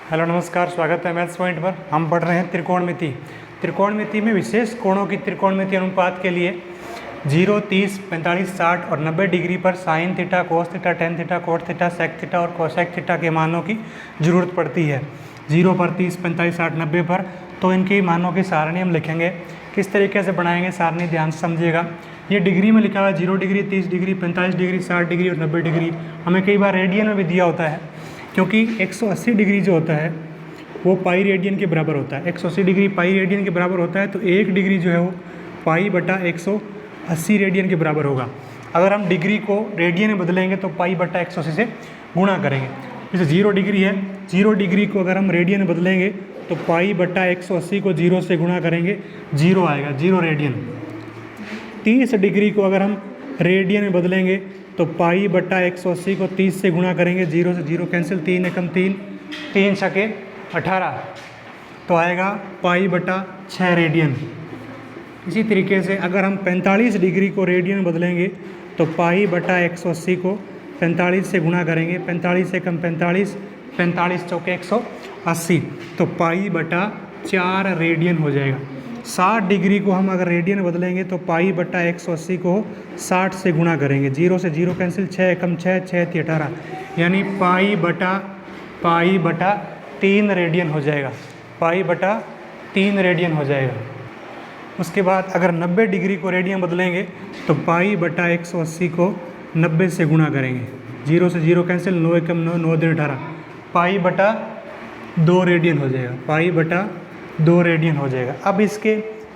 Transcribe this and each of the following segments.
Hello नमस्कार, स्वागत है मैथ्स पॉइंट पर। हम पढ़ रहे हैं त्रिकोणमिति। त्रिकोणमिति में विशेष कोणों की त्रिकोणमिति अनुपात के लिए 0, 30, 45, 60 और 90 डिग्री पर sine theta, cos theta, tan theta, cot theta, sec theta और कोसेक थीटा के मानों की जरूरत पड़ती है। 0 पर, 30, 45, 60, 90 पर तो इनके मानों की सारणी हम लिखेंगे। किस तरीके से बनाएंगे सारणी, ध्यान से समझिएगा। ये डिग्री में लिखा हुआ है 0 डिग्री, 30 डिग्री, 45 डिग्री, 60 डिग्री और 90 डिग्री। हमें कई बार रेडियन में भी दिया होता है, क्योंकि 180 डिग्री जो होता है वो पाई रेडियन के बराबर होता है। 180 डिग्री पाई रेडियन के बराबर होता है, तो 1 डिग्री जो है वो पाई बटा 180 रेडियन के बराबर होगा। अगर हम डिग्री को रेडियन में बदलेंगे तो पाई बटा 180 से गुणा करेंगे। जैसे 0 डिग्री है, 0 डिग्री को अगर हम रेडियन में बदलेंगे तो पाई बटा 180 को 0 से गुणा करेंगे, 0 आएगा, 0 रेडियन। 30 डिग्री को अगर हम रेडियन में बदलेंगे तो पाई बटा 180 को 30 से गुणा करेंगे, 0 से 0 कैंसिल, 3 एकम 3, 3 छके 18 तो आएगा पाई बटा 6 रेडियन। इसी तरीके से अगर हम 45 डिग्री को रेडियन में बदलेंगे तो पाई बटा 180 को 45 से गुणा करेंगे, 45 एकम 45, 45 चौके 180 तो पाई बटा 4 रेडियन हो जाएगा। 60 डिग्री को हम अगर रेडियन में बदलेंगे तो पाई बटा 180 को 60 से गुणा करेंगे, 0 से 0 कैंसिल, 6 एकम 6, 6 × 18 यानी पाई बटा 3 रेडियन हो जाएगा, पाई बटा 3 रेडियन हो जाएगा। उसके बाद अगर 90 डिग्री को रेडियन बदलेंगे तो पाई बटा 180 को 90 से गुणा करेंगे, 0 से 0 कैंसिल, 9 एकम 9, 9 × 18 पाई बटा 2 रेडियन हो जाएगा, पाई बटा 2 रेडियन हो जाएगा। अब इसके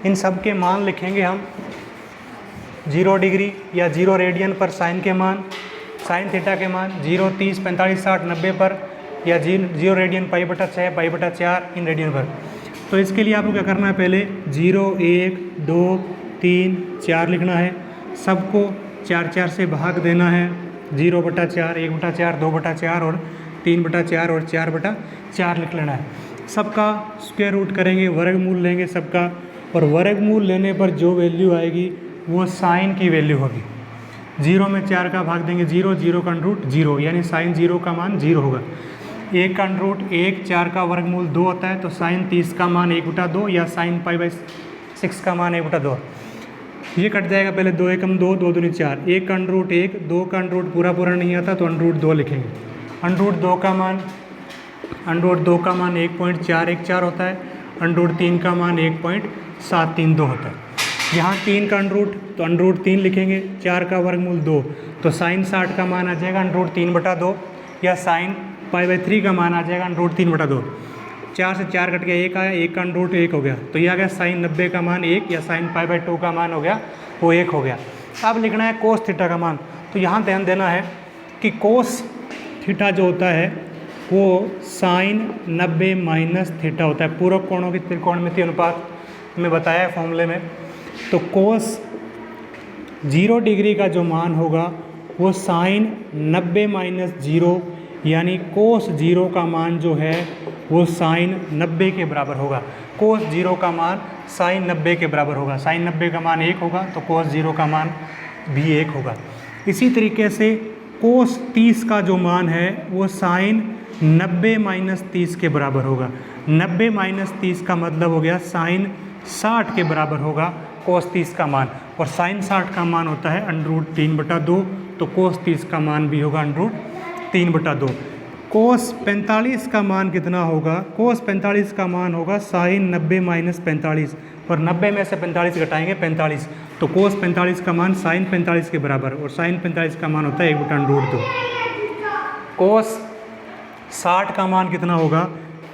इन सब के मान लिखेंगे हम। 0 डिग्री या 0 रेडियन पर साइन के मान, साइन थीटा के मान 0, 30, 45, 60, 90 पर या 0 रेडियन पाई बटा 6, पाई बटा 4 इन रेडियन पर। तो इसके लिए आपको क्या करना है, पहले 0, 1, 2, 3, 4 लिखना है। सबको 4 4 से भाग देना है, 0 बटा 4, 1 बटा 4, 2 बटा 4 और 3 बटा 4 और 4 बटा 4 लिख लेना है। सबका स्क्वायर रूट करेंगे, वर्गमूल लेंगे सबका, और वर्गमूल लेने पर जो वैल्यू आएगी वो साइन की वैल्यू होगी। 0 में 4 का भाग देंगे 0, 0 का रूट 0 यानी साइन 0 का मान 0 होगा। 1 का रूट 1, 4 का वर्गमूल 2 होता है, तो साइन 30 का मान 1 बटा 2 या साइन पाई बाई 6 का मान 1 बटा 2। ये कट जाएगा, पहले 2 एकम 2, 2 दूनी 4, 1 का रूट 1, 2 का रूट पूरा नहीं आता तो रूट 2 लिखेंगे। रूट 2 का मान 1.414 होता है, रूट 3 का मान 1.732 होता है। यहाँ 3 का रूट तो रूट 3 लिखेंगे, 4 का वर्गमूल 2 तो साइन 60 का मान आ जाएगा रूट 3 बटा 2 या साइन पाई बाई 3 का मान आ जाएगा रूट 3 बटा 2। 4 से 4 कट गया, 1 आया, 1 का रूट 1 हो गया, तो ये आ गया साइन 90 का मान 1 या साइन पाई बाई 2 का मान हो गया वो 1 हो गया। अब लिखना है कोस थीटा का मान। तो यहाँ ध्यान देना है कि कोस थीटा जो होता है वो साइन 90 माइनस थीटा होता है। पूरक कोणों की त्रिकोणमिति अनुपात में बताया है फॉर्मूले में। तो कोस 0 डिग्री का जो मान होगा वो साइन 90 माइनस 0 यानी कोस 0 का मान जो है वो साइन 90 के बराबर होगा। कोस 0 का मान साइन 90 के बराबर होगा। साइन 90 का मान 1 होगा तो कोस 0 का मान भी 1 होगा। इसी तरीके से कोस 30 का जो मान है वो साइन 90 माइनस 30 के बराबर होगा। 90 माइनस 30 का मतलब हो गया साइन 60 के बराबर होगा कोस 30 का मान, और साइन 60 का मान होता है अंडरूट 3 बटा 2, तो कोस 30 का मान भी होगा अंडरूट 3 बटा 2। कोस 45 का मान कितना होगा? कोस 45 का मान होगा साइन 90 माइनस 45, और 90 में से 45 घटाएंगे 45, तो कोस 45 का मान साइन 45 के बराबर, और साइन 45 का मान होता है 1 बटा अंडरूट 2। कोस 60 का मान कितना होगा?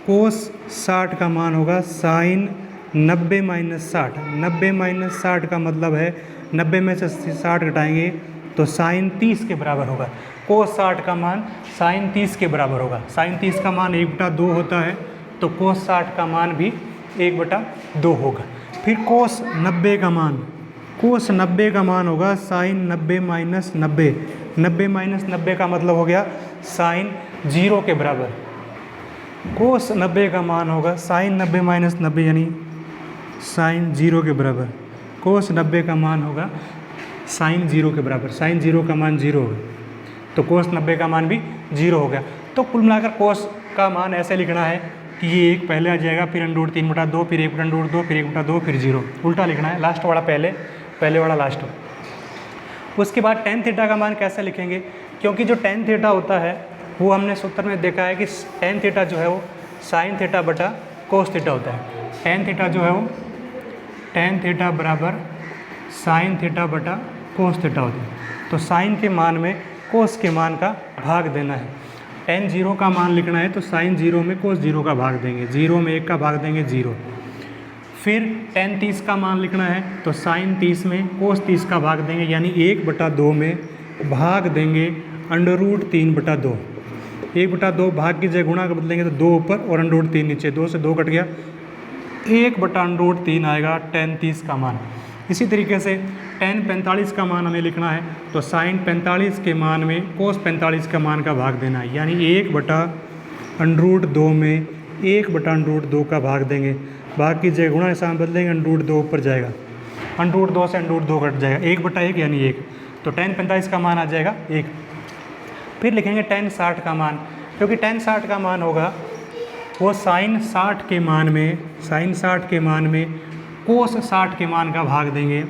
कोस 60 का मान होगा साइन 90 माइनस 60। 90 माइनस 60 का मतलब है 90 में से 60 घटाएंगे तो साइन 30 के बराबर होगा। कोस 60 का मान साइन 30 के बराबर होगा। साइन 30 का मान 1 बटा 2 होता है, तो कोस 60 का मान भी 1 बटा 2 होगा। फिर कोस 90 का मान, कोस 90 का मान होगा साइन 90 माइनस 90। 90 माइनस 90 का मतलब हो गया साइन 0 के बराबर। कोस 90 का मान होगा साइन 90 माइनस 90 यानी साइन 0 के बराबर। कोस 90 का मान होगा साइन 0 के बराबर। साइन 0 का मान 0 होगा, तो कोस 90 का मान भी 0 हो गया। तो कुल मिलाकर कोस का मान ऐसे लिखना है कि ये 1 पहले आ जाएगा, फिर अंडर रूट 3/2, फिर 1/2, फिर 1/2, फिर 0, उल्टा लिखना है, लास्ट वाला पहले, पहले वाला लास्ट। उसके बाद टेन थीटा का मान कैसे लिखेंगे, क्योंकि जो टेन थीटा होता है वो हमने सूत्र में देखा है कि टेन थीटा जो है वो साइन थीटा बटा कोस थीटा होता है। टेन थीटा जो है वो टेन थीटा बराबर साइन थीटा बटा कोस थीटा होता है। तो साइन के मान में कोस के मान का भाग देना है। टेन 0 का मान लिखना है तो साइन 0 में कोस 0 का भाग देंगे, 0 में 1 का भाग देंगे 0। फिर टेन 30 का मान लिखना है तो साइन 30 में कोस 30 का भाग देंगे, यानी 1/2 में भाग देंगे अंडर रूट 3/2। 1/2 भाग की जगह गुणा कर बदलेंगे तो 2 ऊपर और अंडर रूट 3 नीचे, 2 से 2 कट गया, 1/√3 आएगा टेन 30 का मान। इसी तरीके से टेन 45 का मान हमें लिखना है तो साइन 45 के मान में कोस 45 का मान का भाग देना है, यानी 1/√2 में 1/√2 का भाग देंगे, भाग की जगह गुणा के साथ बदलेंगे, अंडर रूट 2 ऊपर जाएगा, अंडर रूट 2 से अंडर रूट 2 कट जाएगा, 1/1 यानी 1, तो टेन 45 का मान आ जाएगा 1। फिर लिखेंगे टेन 60 का मान, क्योंकि टेन 60 का मान होगा वो साइन 60 के मान में कोस 60 के मान का भाग देंगे,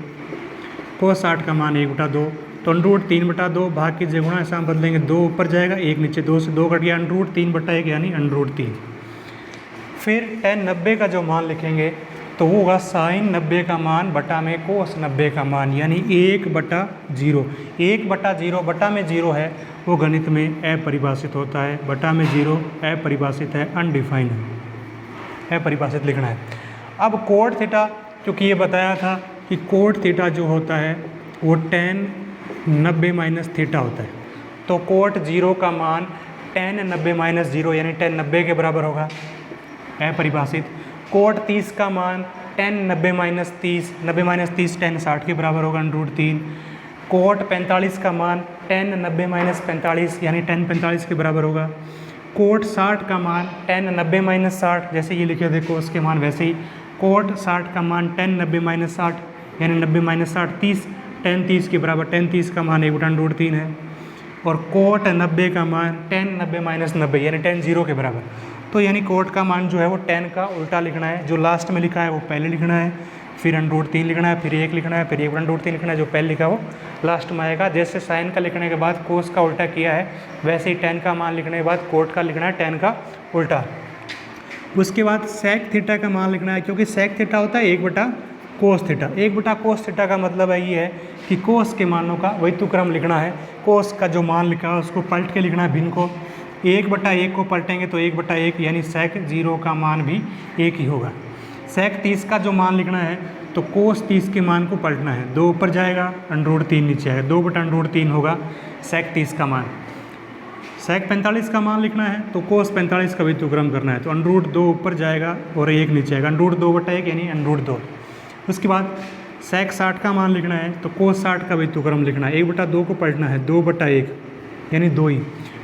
कोस 60 का मान 1/2, तो अंडर रूट 3/2 भाग की जगह गुणा के साथ बदलेंगे, 2 ऊपर जाएगा, 1 नीचे, 2 से 2 कट गया, अंडर रूट 3/1 यानी अंडर रूट 3। फिर टेन 90 का जो मान लिखेंगे तो वो होगा साइन 90 का मान बटा में कोस 90 का मान, यानी 1/0। 1/0 बटा में 0 है वो गणित में अपरिभाषित होता है, बटा में 0 अपरिभाषित है, अनडिफाइंड है, अपरिभाषित लिखना है। अब कोट थीटा, क्योंकि ये बताया था कि कोट थीटा जो होता है वो टेन 90 माइनस थीटा होता है, तो कोट 0 का मान टेन 90 माइनस 0 यानी टेन 90 के बराबर होगा, अपरिभाषित। कोट 30 का मान टेन 90 माइनस 30, 90 माइनस 30 टेन 60 के बराबर होगा, अंडर रूट 3। कोट 45 का मान टेन 90 माइनस 45 यानी टेन 45 के बराबर होगा। कोट 60 का मान टेन 90 माइनस 60, जैसे ये लिखे देखो उसके मान वैसे ही, कोट 60 का मान टेन 90 माइनस 60 यानी 90 माइनस 60 30, टेन 30 के बराबर, टेन 30 का मान 1/√3 है। और कोट 90 का मान टेन 90 माइनस 90 यानी टेन 0 के बराबर। तो यानी कोट का मान जो है वो टेन का उल्टा लिखना है, जो लास्ट में लिखा है वो पहले लिखना है, फिर अंडर रूट 3 लिखना है, फिर 1 लिखना है, फिर 1/√3 लिखना है, जो पहले लिखा है वो लास्ट में आएगा। जैसे साइन का लिखने के बाद कोस का उल्टा किया है, वैसे ही टेन का मान लिखने के बाद कोट का लिखना है, टेन का उल्टा। उसके बाद सेक थीटा का मान लिखना है, क्योंकि सेक थीटा होता है 1/कोस थीटा। 1/कोस थीटा का मतलब है ये है कि कोस के मानों का व्युत्क्रम लिखना है, कोस का जो मान लिखा है उसको पलट के लिखना है भिन्न को, 1/1 को पलटेंगे तो 1/1 यानी सेक 0 का मान भी 1 ही होगा। सेक 30 का जो मान लिखना है तो कोस 30 के मान को पलटना है, 2 ऊपर जाएगा, अंडर रूट 3 नीचे आएगा, 2/√3 होगा सेक 30 का मान। सेक 45 का मान लिखना है तो कोस 45 का व्युत्क्रम करना है, तो अंडर रूट 2 ऊपर जाएगा और 1 नीचे आएगा, अंडर रूट 2/1 यानी अंडर रूट 2। उसके बाद सेक 60 का मान लिखना है तो कोस 60 का व्युत्क्रम लिखना है, 1/2 को पलटना है, 2/1 यानी 2 ही।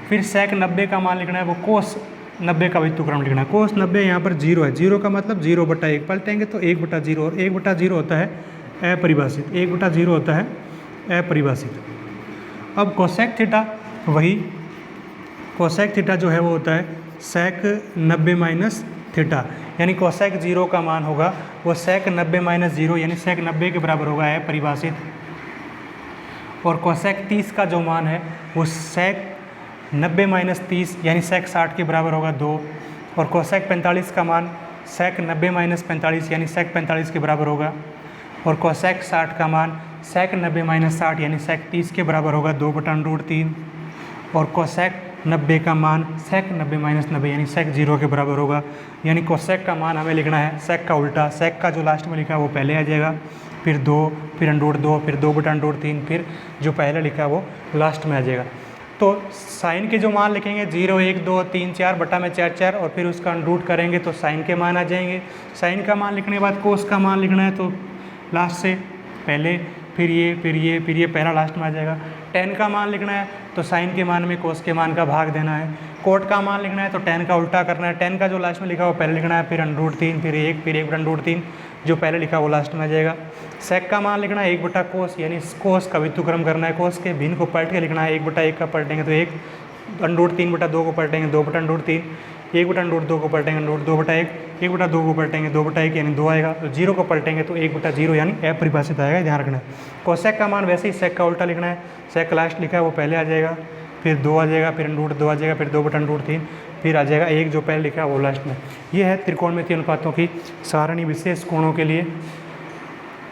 फिर सेक 90 का मान लिखना है वो कोस 90 का व्युत्क्रम लिखना है, कोस 90 यहाँ पर 0 है, 0 का मतलब 0/1 पलटेंगे तो 1/0, और 1/0 होता है अपरिभाषित, 1/0 होता है अपरिभाषित। अब कोसेक थीटा, वही कोसेक थीटा जो है वो होता है सेक 90 माइनस थीटा, यानी कोसेक 0 का मान होगा वो सेक 90 माइनस 0 यानी सेक 90 के बराबर होगा अपरिभाषित। और कोसेक 30 का जो मान है वो सेक 90 माइनस 30 यानी सेक 60 के बराबर होगा 2। और कोसेक 45 का मान सेक 90 माइनस 45 यानी सेक 45 के बराबर होगा। और कोसेक 60 का मान सेक 90 माइनस 60 यानी सेक 30 के बराबर होगा, 2/√3। और कोसेक 90 का मान सेक 90 माइनस 90 यानी सेक 0 के बराबर होगा। यानी कोसेक का मान हमें लिखना है सेक का उल्टा, सेक का जो लास्ट में लिखा है वो पहले आ जाएगा, फिर 2, फिर अंडर रूट 2, फिर 2/√3, फिर जो पहले लिखा है वो लास्ट में आ जाएगा। तो साइन के जो मान लिखेंगे 0, 1, 2, 3, 4 बटा में 4, 4 और फिर उसका अंडर करेंगे तो साइन के मान आ जाएंगे। साइन का मान लिखने के बाद कोस का मान लिखना है तो लास्ट से पहले, फिर ये पहला लास्ट में आ जाएगा। टेन का मान लिखना है तो साइन के मान में कोस के मान का भाग देना है। कोट का मान लिखना है तो टेन का उल्टा करना है, टेन का जो लास्ट में लिखा वो पहले लिखना है, फिर अंडर रूट 3, फिर 1/√3, जो पहले लिखा वो लास्ट में आ जाएगा। सेक का मान लिखना है 1/कोस यानी कोस का व्युत्क्रम करना है, कोस के भिन्न को पलट के लिखना है, 1/1 का पलटेंगे तो 1, अंडर रूट 3/2 को पलटेंगे 2/√3, 1/√2 को पलटेंगे √2/1, 1/2 को पलटेंगे 2/1 यानी 2 आएगा। तो 0 को पलटेंगे तो 1/0 यानी अपरिभाषित आएगा, ध्यान रखना है। कोसेक का मान वैसे ही सेक का उल्टा लिखना है, सेक लास्ट लिखा है वो पहले आ जाएगा, फिर 2 आ जाएगा, फिर √2 आ जाएगा, फिर 2/√3, फिर आ जाएगा 1 जो पहले लिखा है वो लास्ट में। ये है त्रिकोणमितीय अनुपातों की सारणी विशेष कोणों के लिए।